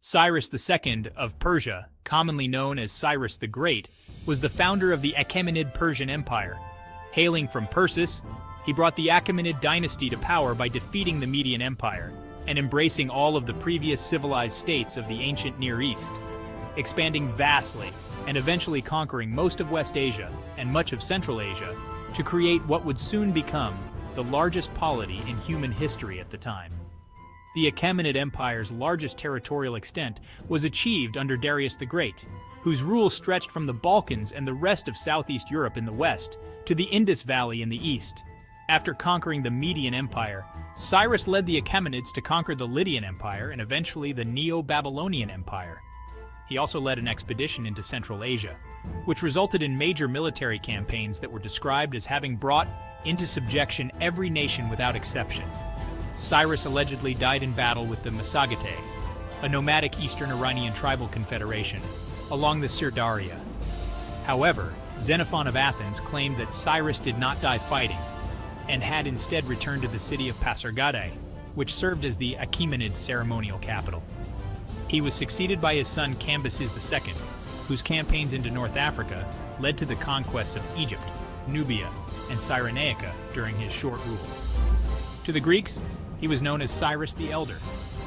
Cyrus II of Persia, commonly known as Cyrus the Great, was the founder of the Achaemenid Persian Empire. Hailing from Persis, he brought the Achaemenid dynasty to power by defeating the Median Empire and embracing all of the previous civilized states of the ancient Near East, expanding vastly and eventually conquering most of West Asia and much of Central Asia to create what would soon become the largest polity in human history at the time. The Achaemenid Empire's largest territorial extent was achieved under Darius the Great, whose rule stretched from the Balkans and the rest of Southeast Europe in the west to the Indus Valley in the east. After conquering the Median Empire, Cyrus led the Achaemenids to conquer the Lydian Empire and eventually the Neo-Babylonian Empire. He also led an expedition into Central Asia, which resulted in major military campaigns that were described as having brought into subjection every nation without exception. Cyrus allegedly died in battle with the Massagetæ, a nomadic Eastern Iranian tribal confederation, along the Sirdaria. However, Xenophon of Athens claimed that Cyrus did not die fighting, and had instead returned to the city of Pasargadae, which served as the Achaemenid ceremonial capital. He was succeeded by his son Cambyses II, whose campaigns into North Africa led to the conquests of Egypt, Nubia, and Cyrenaica during his short rule. To the Greeks, he was known as Cyrus the Elder.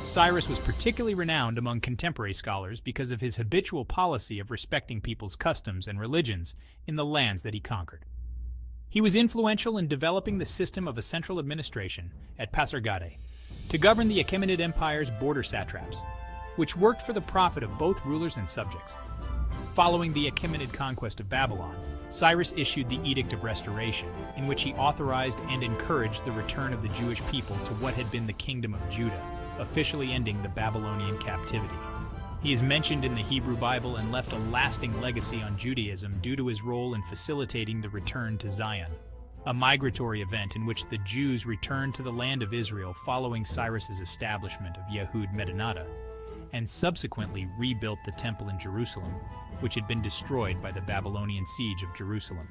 Cyrus was particularly renowned among contemporary scholars because of his habitual policy of respecting people's customs and religions in the lands that he conquered. He was influential in developing the system of a central administration at Pasargadae to govern the Achaemenid Empire's border satraps, which worked for the profit of both rulers and subjects. Following the Achaemenid conquest of Babylon, Cyrus issued the Edict of Restoration, in which he authorized and encouraged the return of the Jewish people to what had been the Kingdom of Judah, officially ending the Babylonian captivity. He is mentioned in the Hebrew Bible and left a lasting legacy on Judaism due to his role in facilitating the return to Zion, a migratory event in which the Jews returned to the land of Israel following Cyrus's establishment of Yehud Medinata, and subsequently rebuilt the temple in Jerusalem, which had been destroyed by the Babylonian siege of Jerusalem.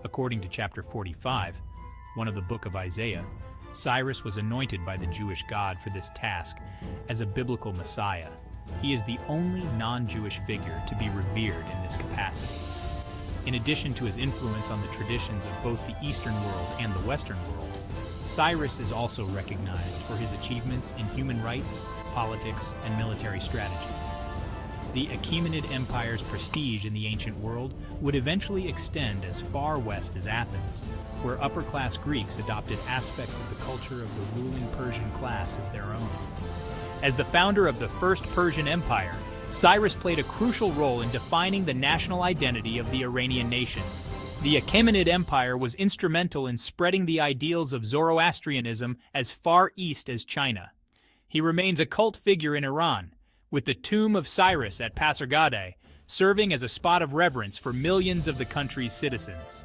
According to chapter 45, one of the book of Isaiah, Cyrus was anointed by the Jewish God for this task as a biblical Messiah. He is the only non-Jewish figure to be revered in this capacity. In addition to his influence on the traditions of both the Eastern world and the Western world, Cyrus is also recognized for his achievements in human rights, politics, and military strategy. The Achaemenid Empire's prestige in the ancient world would eventually extend as far west as Athens, where upper-class Greeks adopted aspects of the culture of the ruling Persian class as their own. As the founder of the First Persian Empire, Cyrus played a crucial role in defining the national identity of the Iranian nation. The Achaemenid Empire was instrumental in spreading the ideals of Zoroastrianism as far east as China. He remains a cult figure in Iran, with the tomb of Cyrus at Pasargadae serving as a spot of reverence for millions of the country's citizens.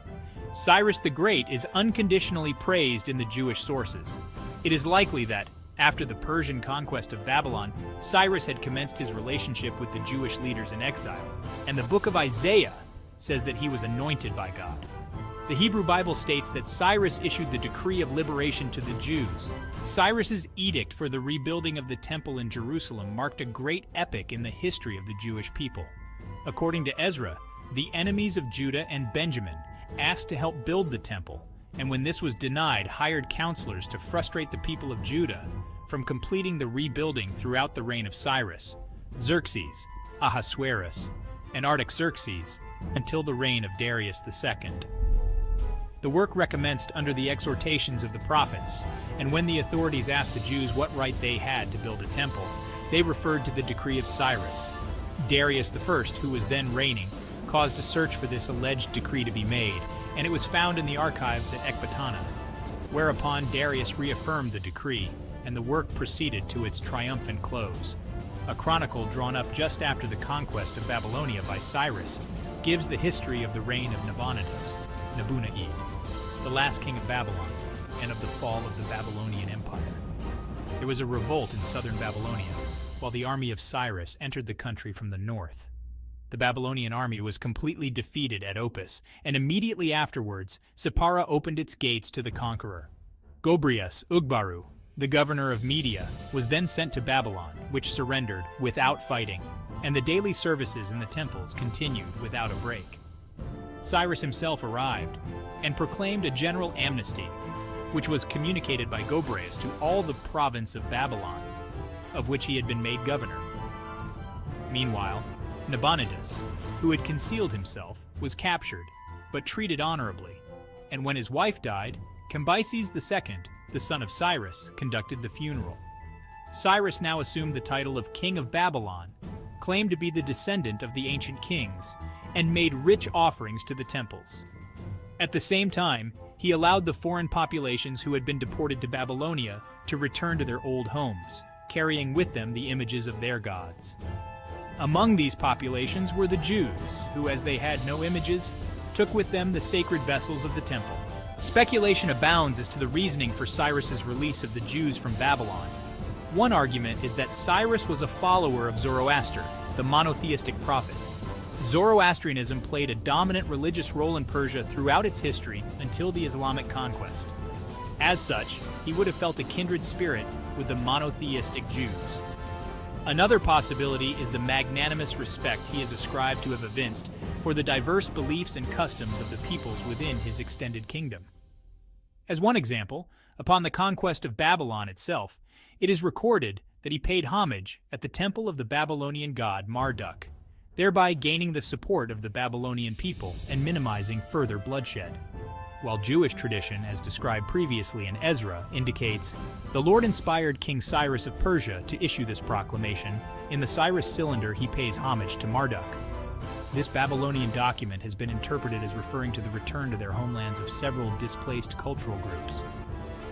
Cyrus the Great is unconditionally praised in the Jewish sources. It is likely that, after the Persian conquest of Babylon, Cyrus had commenced his relationship with the Jewish leaders in exile, and the book of Isaiah says that he was anointed by God. The Hebrew Bible states that Cyrus issued the decree of liberation to the Jews. Cyrus's edict for the rebuilding of the temple in Jerusalem marked a great epoch in the history of the Jewish people. According to Ezra, the enemies of Judah and Benjamin asked to help build the temple, and when this was denied, hired counselors to frustrate the people of Judah from completing the rebuilding throughout the reign of Cyrus, Xerxes, Ahasuerus, and Artaxerxes, until the reign of Darius II. The work recommenced under the exhortations of the prophets, and when the authorities asked the Jews what right they had to build a temple, they referred to the decree of Cyrus. Darius I, who was then reigning, caused a search for this alleged decree to be made, and it was found in the archives at Ecbatana, whereupon Darius reaffirmed the decree, and the work proceeded to its triumphant close. A chronicle drawn up just after the conquest of Babylonia by Cyrus gives the history of the reign of Nabonidus, Nabu-Na'id, the last king of Babylon, and of the fall of the Babylonian Empire. There was a revolt in southern Babylonia, while the army of Cyrus entered the country from the north. The Babylonian army was completely defeated at Opis, and immediately afterwards, Sippara opened its gates to the conqueror. Gobrias, Ugbaru, The governor of Media was then sent to Babylon, which surrendered without fighting, and the daily services in the temples continued without a break. Cyrus himself arrived and proclaimed a general amnesty, which was communicated by Gobryas to all the province of Babylon, of which he had been made governor. Meanwhile, Nabonidus, who had concealed himself, was captured, but treated honorably, and when his wife died, Cambyses II, the son of Cyrus, conducted the funeral. Cyrus now assumed the title of King of Babylon, claimed to be the descendant of the ancient kings, and made rich offerings to the temples. At the same time, he allowed the foreign populations who had been deported to Babylonia to return to their old homes, carrying with them the images of their gods. Among these populations were the Jews, who, as they had no images, took with them the sacred vessels of the temple. Speculation abounds as to the reasoning for Cyrus's release of the Jews from Babylon. One argument is that Cyrus was a follower of Zoroaster, the monotheistic prophet. Zoroastrianism played a dominant religious role in Persia throughout its history until the Islamic conquest. As such, he would have felt a kindred spirit with the monotheistic Jews. Another possibility is the magnanimous respect he is ascribed to have evinced for the diverse beliefs and customs of the peoples within his extended kingdom. As one example, upon the conquest of Babylon itself, it is recorded that he paid homage at the temple of the Babylonian god Marduk, thereby gaining the support of the Babylonian people and minimizing further bloodshed. While Jewish tradition, as described previously in Ezra, indicates the Lord inspired King Cyrus of Persia to issue this proclamation, in the Cyrus Cylinder he pays homage to Marduk. This Babylonian document has been interpreted as referring to the return to their homelands of several displaced cultural groups,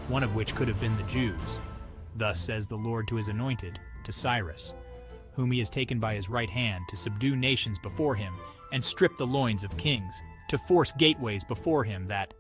one of which could have been the Jews. Thus says the Lord to his anointed, to Cyrus, whom he has taken by his right hand to subdue nations before him and strip the loins of kings, to force gateways before him that,